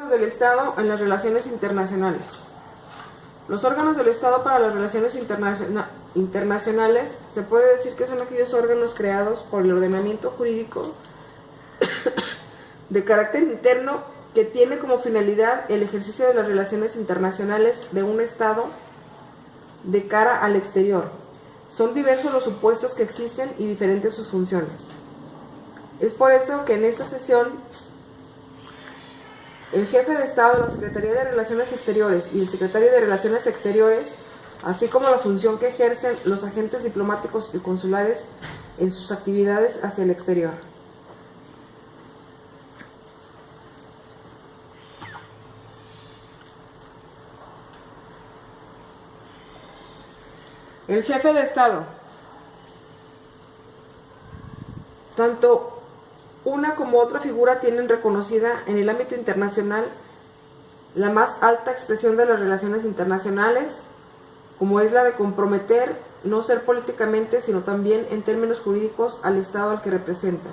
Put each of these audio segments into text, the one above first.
órganos del Estado en las relaciones internacionales. Los órganos del Estado para las relaciones internacionales se puede decir que son aquellos órganos creados por el ordenamiento jurídico de carácter interno que tiene como finalidad el ejercicio de las relaciones internacionales de un Estado de cara al exterior. Son diversos los supuestos que existen y diferentes sus funciones. Es por eso que en esta sesión el jefe de Estado, la Secretaría de Relaciones Exteriores y el secretario de Relaciones Exteriores, así como la función que ejercen los agentes diplomáticos y consulares en sus actividades hacia el exterior. El jefe de Estado. Tanto una como otra figura tienen reconocida en el ámbito internacional la más alta expresión de las relaciones internacionales, como es la de comprometer, no ser políticamente, sino también en términos jurídicos, al Estado al que representan.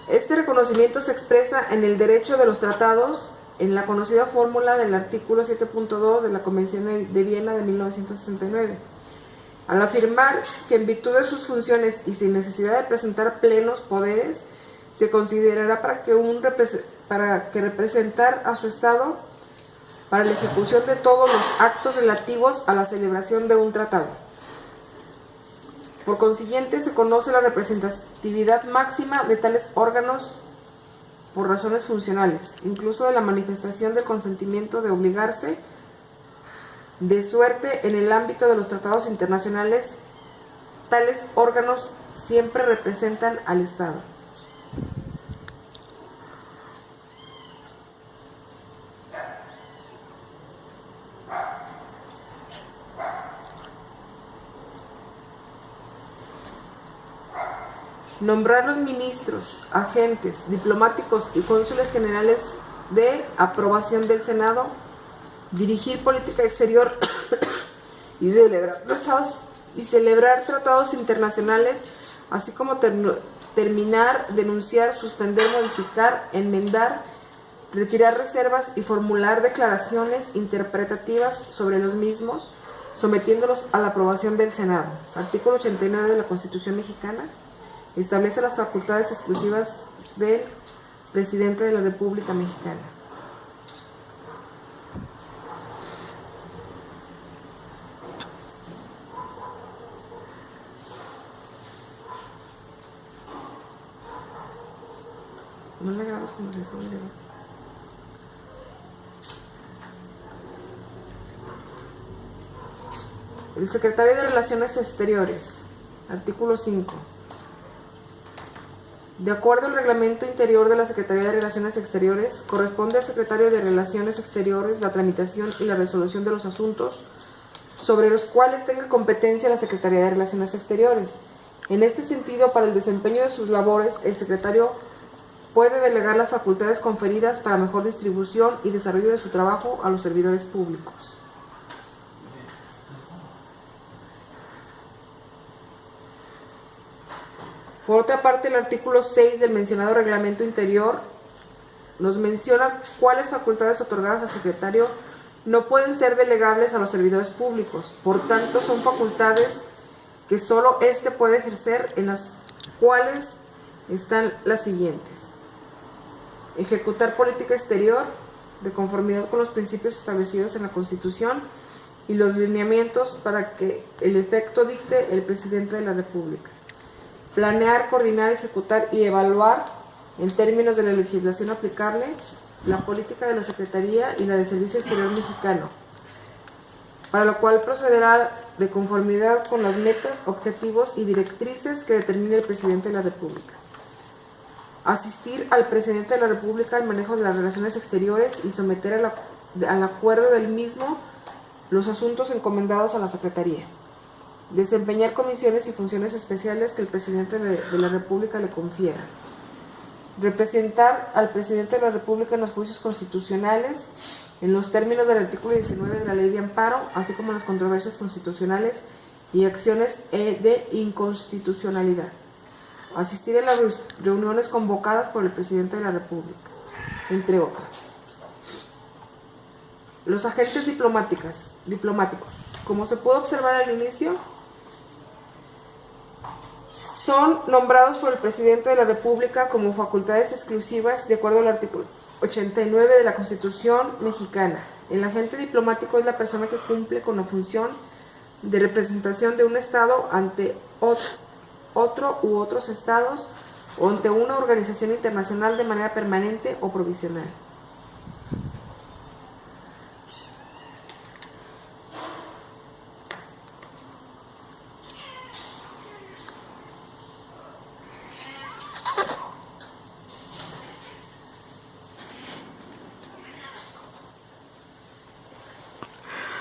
Este reconocimiento se expresa en el derecho de los tratados, en la conocida fórmula del artículo 7.2 de la Convención de Viena de 1969. Al afirmar que en virtud de sus funciones y sin necesidad de presentar plenos poderes, se considerará para que representar a su Estado para la ejecución de todos los actos relativos a la celebración de un tratado. Por consiguiente, se conoce la representatividad máxima de tales órganos por razones funcionales, incluso de la manifestación del consentimiento de obligarse, de suerte en el ámbito de los tratados internacionales, tales órganos siempre representan al Estado. Nombrar los ministros, agentes, diplomáticos y cónsules generales de aprobación del Senado, dirigir política exterior y celebrar tratados internacionales, así como terminar, denunciar, suspender, modificar, enmendar, retirar reservas y formular declaraciones interpretativas sobre los mismos, sometiéndolos a la aprobación del Senado. Artículo 89 de la Constitución Mexicana establece las facultades exclusivas del presidente de la República Mexicana. No le grabas como resumen de voz. El secretario de Relaciones Exteriores, artículo 5. De acuerdo al reglamento interior de la Secretaría de Relaciones Exteriores, corresponde al secretario de Relaciones Exteriores la tramitación y la resolución de los asuntos sobre los cuales tenga competencia la Secretaría de Relaciones Exteriores. En este sentido, para el desempeño de sus labores, el secretario puede delegar las facultades conferidas para mejor distribución y desarrollo de su trabajo a los servidores públicos. Por otra parte, el artículo 6 del mencionado reglamento interior nos menciona cuáles facultades otorgadas al secretario no pueden ser delegables a los servidores públicos. Por tanto, son facultades que solo éste puede ejercer, en las cuales están las siguientes: ejecutar política exterior de conformidad con los principios establecidos en la Constitución y los lineamientos para que el efecto dicte el presidente de la República. Planear, coordinar, ejecutar y evaluar, en términos de la legislación aplicable, la política de la Secretaría y la de Servicio Exterior Mexicano, para lo cual procederá de conformidad con las metas, objetivos y directrices que determine el presidente de la República. Asistir al presidente de la República al manejo de las relaciones exteriores y someter al acuerdo del mismo los asuntos encomendados a la Secretaría. Desempeñar comisiones y funciones especiales que el presidente de la República le confiera. Representar al presidente de la República en los juicios constitucionales en los términos del artículo 19 de la Ley de Amparo, así como en las controversias constitucionales y acciones de inconstitucionalidad. asistir a las reuniones convocadas por el presidente de la República, entre otras. Los agentes diplomáticos, como se puede observar al inicio, son nombrados por el presidente de la República como facultades exclusivas de acuerdo al artículo 89 de la Constitución mexicana. El agente diplomático es la persona que cumple con la función de representación de un Estado ante otro u otros estados o ante una organización internacional de manera permanente o provisional.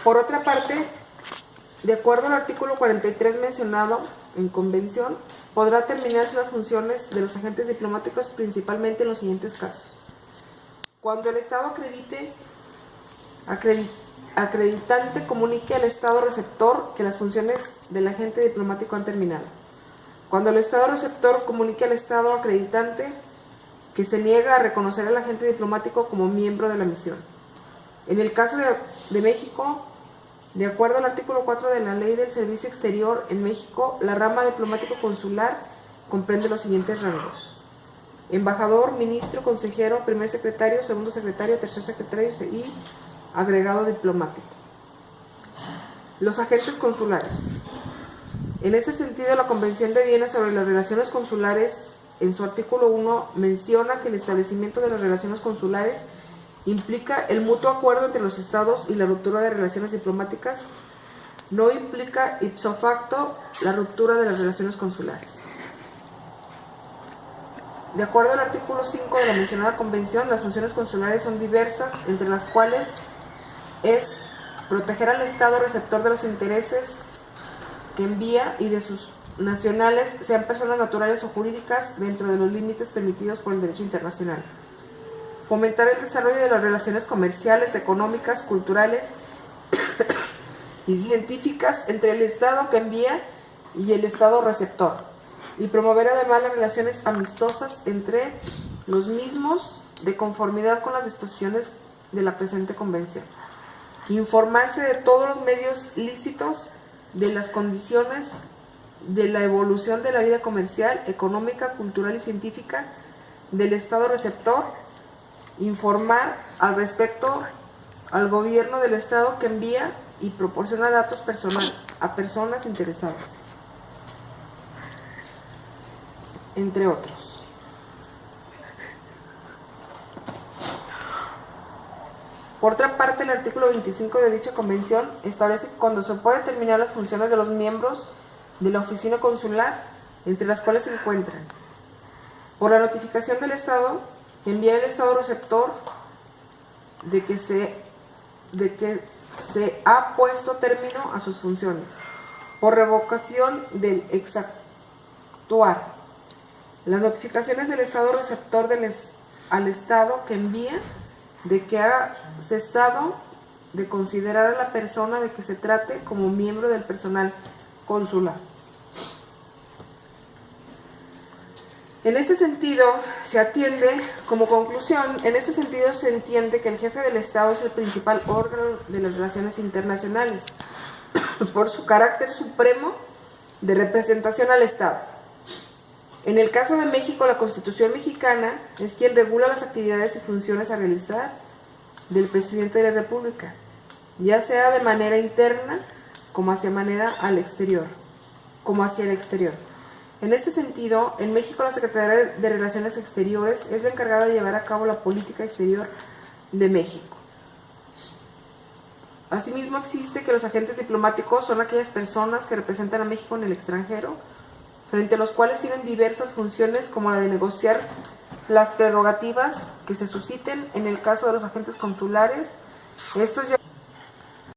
Por otra parte, de acuerdo al artículo 43 mencionado en convención, podrá terminarse las funciones de los agentes diplomáticos principalmente en los siguientes casos. Cuando el Estado acreditante comunique al Estado receptor que las funciones del agente diplomático han terminado. Cuando el Estado receptor comunique al Estado acreditante que se niega a reconocer al agente diplomático como miembro de la misión. En el caso de México, de acuerdo al artículo 4 de la Ley del Servicio Exterior en México, la rama diplomático-consular comprende los siguientes rangos: embajador, ministro, consejero, primer secretario, segundo secretario, tercer secretario y agregado diplomático. Los agentes consulares. En este sentido, la Convención de Viena sobre las relaciones consulares, en su artículo 1, menciona que el establecimiento de las relaciones consulares implica el mutuo acuerdo entre los estados y la ruptura de relaciones diplomáticas. No implica ipso facto la ruptura de las relaciones consulares. De acuerdo al artículo 5 de la mencionada convención, las funciones consulares son diversas, entre las cuales es proteger al Estado receptor de los intereses que envía y de sus nacionales, sean personas naturales o jurídicas, dentro de los límites permitidos por el derecho internacional. Fomentar el desarrollo de las relaciones comerciales, económicas, culturales y científicas entre el Estado que envía y el Estado receptor, y promover además las relaciones amistosas entre los mismos de conformidad con las disposiciones de la presente convención. Informarse de todos los medios lícitos de las condiciones de la evolución de la vida comercial, económica, cultural y científica del Estado receptor. Informar al respecto al gobierno del Estado que envía y proporciona datos a personas interesadas, entre otros. Por otra parte, el artículo 25 de dicha convención establece que cuando se puede determinar las funciones de los miembros de la oficina consular, entre las cuales se encuentran: por la notificación del Estado que envía el Estado receptor de que se ha puesto término a sus funciones, por revocación del exactuar, las notificaciones del Estado receptor al Estado que envía de que ha cesado de considerar a la persona de que se trate como miembro del personal consular. En este sentido, se entiende que el jefe del Estado es el principal órgano de las relaciones internacionales, por su carácter supremo de representación al Estado. En el caso de México, la Constitución mexicana es quien regula las actividades y funciones a realizar del presidente de la República, ya sea de manera interna como hacia el exterior. En este sentido, en México la Secretaría de Relaciones Exteriores es la encargada de llevar a cabo la política exterior de México. Asimismo, existe que los agentes diplomáticos son aquellas personas que representan a México en el extranjero, frente a los cuales tienen diversas funciones como la de negociar las prerrogativas que se susciten en el caso de los agentes consulares. Estos ya